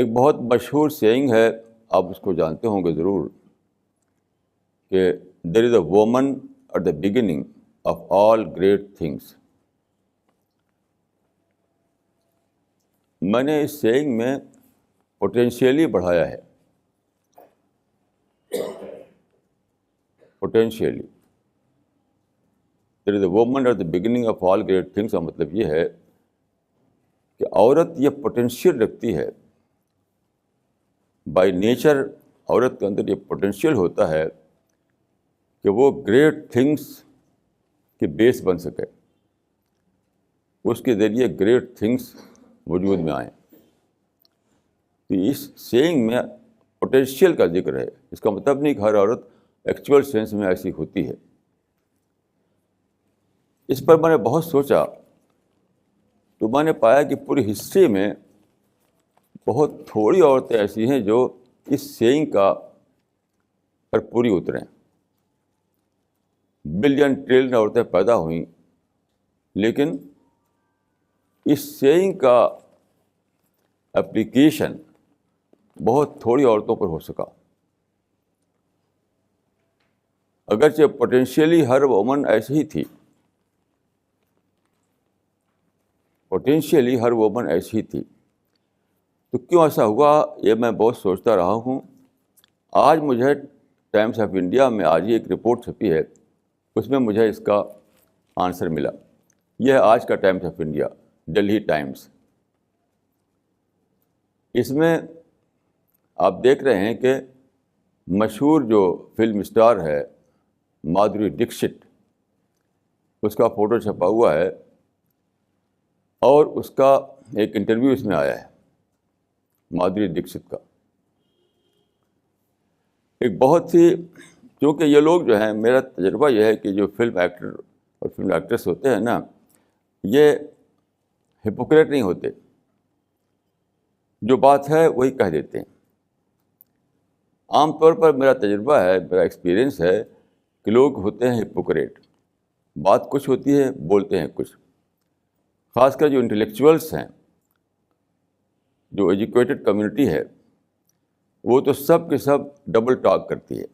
ایک بہت مشہور سیئنگ ہے، آپ اس کو جانتے ہوں گے ضرور، کہ there is a woman at the beginning of all great things. میں نے اس سیئنگ میں پوٹینشیلی بڑھایا ہے. Potentially there is a woman at the beginning of all great things کا مطلب یہ ہے کہ عورت یہ پوٹینشیل رکھتی ہے. بائی نیچر عورت کے اندر یہ پوٹینشیل ہوتا ہے کہ وہ گریٹ تھنگس کے بیس بن سکے، اس کے ذریعے گریٹ تھنگس وجود میں آئیں. تو اس سیئنگ میں پوٹینشیل کا ذکر ہے. اس کا مطلب نہیں کہ ہر عورت ایکچوئل سینس میں ایسی ہوتی ہے. اس پر میں نے بہت سوچا تو میں نے پایا کہ پوری ہسٹری میں بہت تھوڑی عورتیں ایسی ہیں جو اس سیئنگ کا پر پوری اتریں. بلین ٹریلین عورتیں پیدا ہوئیں، لیکن اس سیئنگ کا اپلیکیشن بہت تھوڑی عورتوں پر ہو سکا. اگرچہ پوٹینشیلی ہر وومن ایسی ہی تھی، پوٹینشیلی ہر وومن ایسی ہی تھی، تو کیوں ایسا ہوا یہ میں بہت سوچتا رہا ہوں. آج مجھے ٹائمس آف انڈیا میں آج ہی ایک رپورٹ چھپی ہے، اس میں مجھے اس کا آنسر ملا. یہ ہے آج کا Times of India, Delhi Times. اس میں آپ دیکھ رہے ہیں کہ مشہور جو فلم اسٹار ہے مادھوری ڈکشت، اس کا فوٹو چھپا ہوا ہے اور اس کا ایک انٹرویو اس میں آیا ہے مادھوری ڈکشت کا. ایک بہت ہی، کیونکہ یہ لوگ جو ہیں، میرا تجربہ یہ ہے کہ جو فلم ایکٹر اور فلم ایکٹریس ہوتے ہیں نا، یہ ہپوکریٹ نہیں ہوتے. جو بات ہے وہی کہہ دیتے ہیں. عام طور پر میرا تجربہ ہے، میرا ایکسپیرئنس ہے کہ لوگ ہوتے ہیں ہپوکریٹ. بات کچھ ہوتی ہے، بولتے ہیں کچھ. خاص کر جو انٹلیکچوئلس ہیں، جو ایجوکیٹڈ کمیونٹی ہے، وہ تو سب کے سب ڈبل ٹاک کرتی ہے،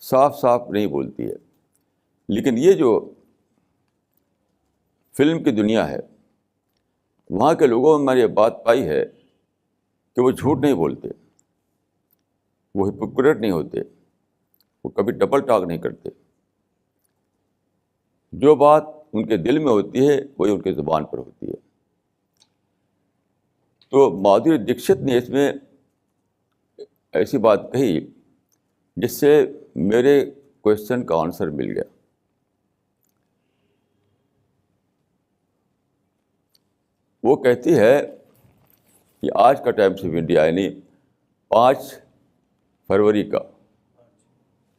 صاف صاف نہیں بولتی ہے. لیکن یہ جو فلم کی دنیا ہے، وہاں کے لوگوں میں نے یہ بات پائی ہے کہ وہ جھوٹ نہیں بولتے، وہ ہپوکریٹ نہیں ہوتے، وہ کبھی ڈبل ٹاک نہیں کرتے. جو بات ان کے دل میں ہوتی ہے وہی ان کے زبان پر ہوتی ہے. تو مادھوری ڈکشت نے اس میں ایسی بات کہی جس سے میرے کوشچن کا آنسر مل گیا. وہ کہتی ہے کہ آج کا ٹائمس آف انڈیا یعنی 5 فروری کا،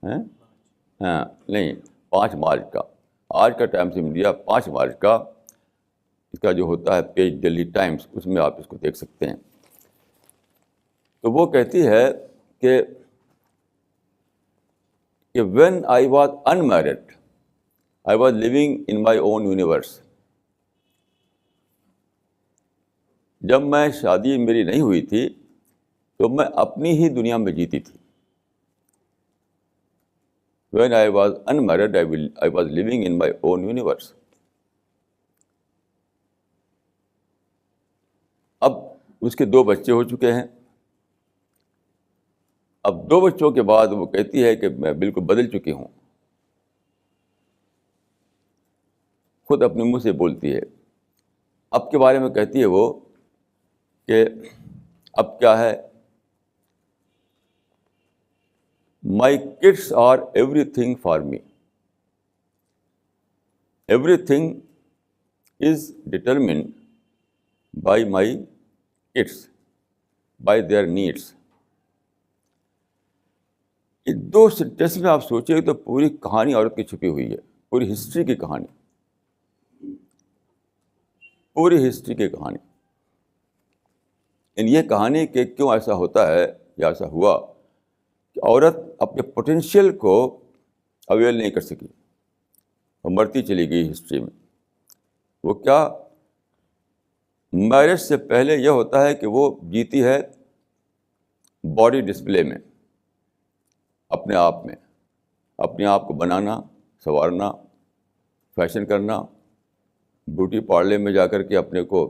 نہیں 5 مارچ کا، آج کا ٹائمس آف انڈیا 5 مارچ کا، اس کا جو ہوتا ہے پیج دلہی ٹائمس، اس میں آپ اس کو دیکھ سکتے ہیں. تو وہ کہتی ہے کہ when I was unmarried, I was living in my own universe. جب میں شادی میری نہیں ہوئی تھی تو میں اپنی ہی دنیا میں جیتی تھی. When I was unmarried, I was living in my own universe. اب اس کے 2 بچے ہو چکے ہیں. اب 2 بچوں کے بعد وہ کہتی ہے کہ میں بالکل بدل چکی ہوں. خود اپنے منہ سے بولتی ہے. اب کے بارے میں کہتی ہے وہ کہ اب کیا ہے، my kids are everything for me. Everything is determined by my kids, by their needs. یہ 2 سینٹینس میں آپ سوچیں تو پوری کہانی عورت کی چھپی ہوئی ہے، پوری ہسٹری کی کہانی، پوری ہسٹری کی کہانی. یہ کہانی کہ کیوں ایسا ہوتا ہے یا ایسا ہوا کہ عورت اپنے پوٹینشیل کو اویل نہیں کر سکی اور مرتی چلی گئی ہسٹری میں. وہ کیا، میرج سے پہلے یہ ہوتا ہے کہ وہ جیتی ہے باڈی ڈسپلے میں، اپنے آپ میں، اپنے آپ کو بنانا، سنوارنا، فیشن کرنا، بیوٹی پارلر میں جا کر کے اپنے کو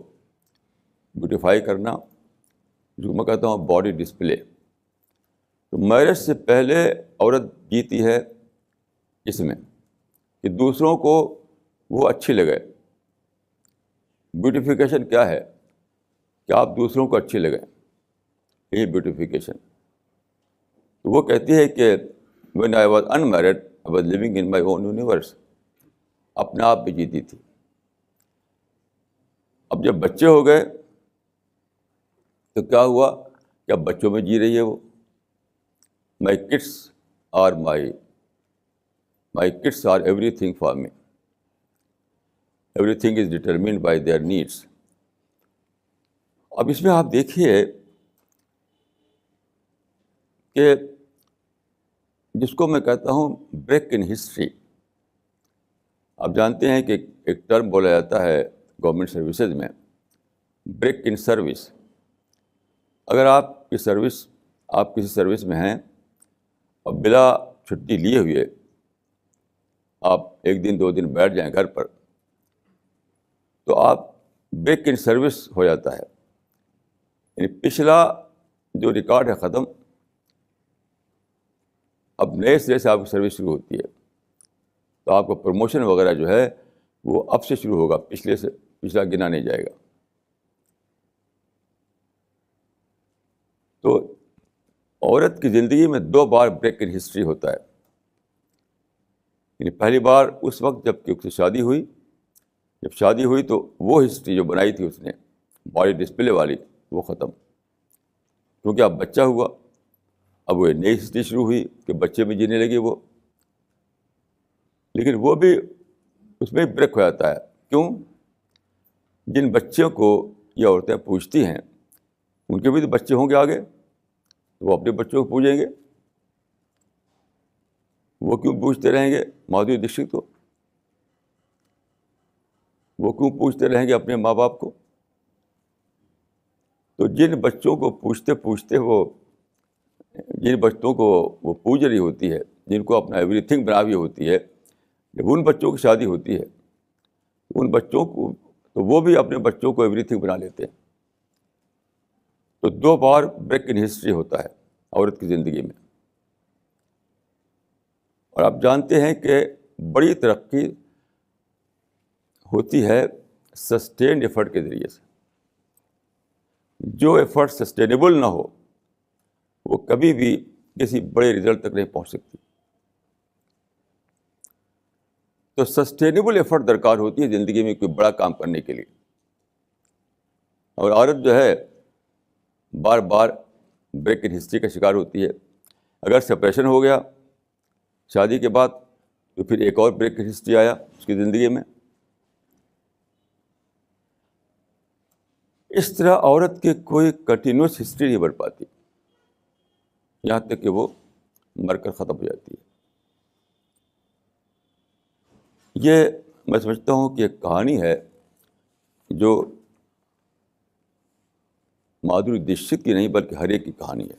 بیوٹیفائی کرنا، جو میں کہتا ہوں باڈی ڈسپلے. تو میرج سے پہلے عورت جیتی ہے اس میں کہ دوسروں کو وہ اچھی لگے. بیوٹیفیکیشن کیا ہے؟ کہ آپ دوسروں کو اچھی لگیں، یہی بیوٹیفیکیشن. تو وہ کہتی ہے کہ when I was unmarried, I was living in my own universe. اپنے آپ بھی جیتی تھی. اب جب بچے ہو گئے تو کیا ہوا کہ اب بچوں میں جی رہی ہے وہ. My kids are everything for me. Everything is determined by their needs. اب اس میں آپ دیکھیے کہ جس کو میں کہتا ہوں بریک ان ہسٹری. آپ جانتے ہیں کہ ایک ٹرم بولا جاتا ہے گورنمنٹ سروسز میں، بریک ان سروس. اگر آپ کسی سروس میں ہیں اور بلا چھٹی لیے ہوئے آپ 1 دن 2 دن بیٹھ جائیں گھر پر، تو آپ بریک ان سروس ہو جاتا ہے. یعنی پچھلا جو ریکارڈ ہے ختم، اب نئے سرے سے آپ کی سروس شروع ہوتی ہے. تو آپ کا پروموشن وغیرہ جو ہے وہ اب سے شروع ہوگا، پچھلا گنا نہیں جائے گا. تو عورت کی زندگی میں 2 بار بریک ان ہسٹری ہوتا ہے. یعنی پہلی بار اس وقت جب کہ اس کی شادی ہوئی. جب شادی ہوئی تو وہ ہسٹری جو بنائی تھی اس نے باڈی ڈسپلے والی، وہ ختم، کیونکہ اب بچہ ہوا. اب وہ نئی ہسٹری شروع ہوئی کہ بچے میں جینے لگی وہ. لیکن وہ بھی اس میں بریک ہو جاتا ہے. کیوں؟ جن بچوں کو یہ عورتیں پوچھتی ہیں ان کے بھی تو بچے ہوں گے آگے، تو وہ اپنے بچوں کو پوجیں گے. وہ کیوں پوچھتے رہیں گے مادھوری دکشت کو؟ وہ کیوں پوچھتے رہیں گے اپنے ماں باپ کو؟ تو جن بچوں کو پوچھتے پوچھتے جن بچوں کو وہ پوج رہی ہوتی ہے، جن کو اپنا ایوری تھنگ بنا ہوئی ہوتی ہے، جب ان بچوں کی شادی ہوتی ہے ان بچوں کو تو وہ بھی اپنے بچوں کو ایوری تھنگ بنا لیتے ہیں. تو 2 بار بریک ان ہسٹری ہوتا ہے عورت کی زندگی میں. اور آپ جانتے ہیں کہ بڑی ترقی ہوتی ہے سسٹینڈ ایفرٹ کے ذریعے سے. جو ایفرٹ سسٹینیبل نہ ہو وہ کبھی بھی کسی بڑے رزلٹ تک نہیں پہنچ سکتی. تو سسٹینیبل ایفرٹ درکار ہوتی ہے زندگی میں کوئی بڑا کام کرنے کے لیے. اور عورت جو ہے بار بار بریک ان ہسٹری کا شکار ہوتی ہے. اگر سپریشن ہو گیا شادی کے بعد تو پھر ایک اور بریک ان ہسٹری آیا اس کی زندگی میں. اس طرح عورت کی کوئی کنٹینیوس ہسٹری نہیں بن پاتی یہاں تک کہ وہ مر کر ختم ہو جاتی ہے. یہ میں سمجھتا ہوں کہ ایک کہانی ہے جو مادھوری دکشت کی نہیں بلکہ ہر ایک کی کہانی ہے.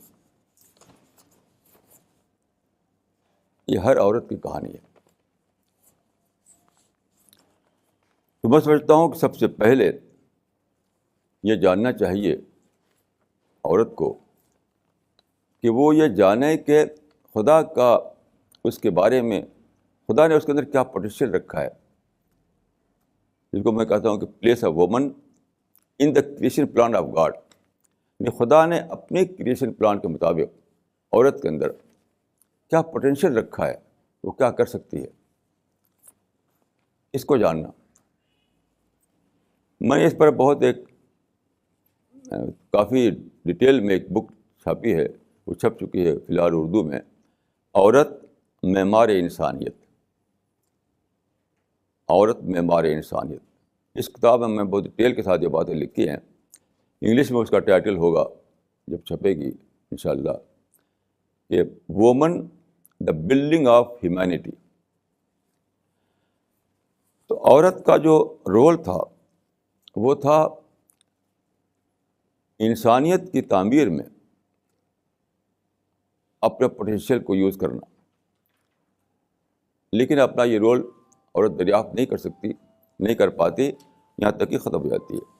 یہ ہر عورت کی کہانی ہے. تو میں سمجھتا ہوں کہ سب سے پہلے یہ جاننا چاہیے عورت کو کہ وہ یہ جانے کہ خدا کا اس کے بارے میں، خدا نے اس کے اندر کیا پوٹینشیل رکھا ہے، جس کو میں کہتا ہوں کہ place a woman in the creation plan of God. یعنی خدا نے اپنے کریشن پلان کے مطابق عورت کے اندر کیا پوٹینشیل رکھا ہے، وہ کیا کر سکتی ہے، اس کو جاننا. میں نے اس پر بہت کافی ڈیٹیل میں ایک بک چھاپی ہے، وہ چھپ چکی ہے فی الحال اردو میں، عورت معمار انسانیت. عورت معمار انسانیت. اس کتاب میں بہت ڈیٹیل کے ساتھ یہ باتیں لکھی ہیں. انگلش میں اس کا ٹائٹل ہوگا جب چھپے گی انشاءاللہ کہ woman the building of humanity. تو عورت کا جو رول تھا وہ تھا انسانیت کی تعمیر میں اپنے پوٹینشیل کو یوز کرنا. لیکن اپنا یہ رول عورت دریافت نہیں کر سکتی، نہیں کر پاتی، یہاں تک کہ ختم ہو جاتی ہے.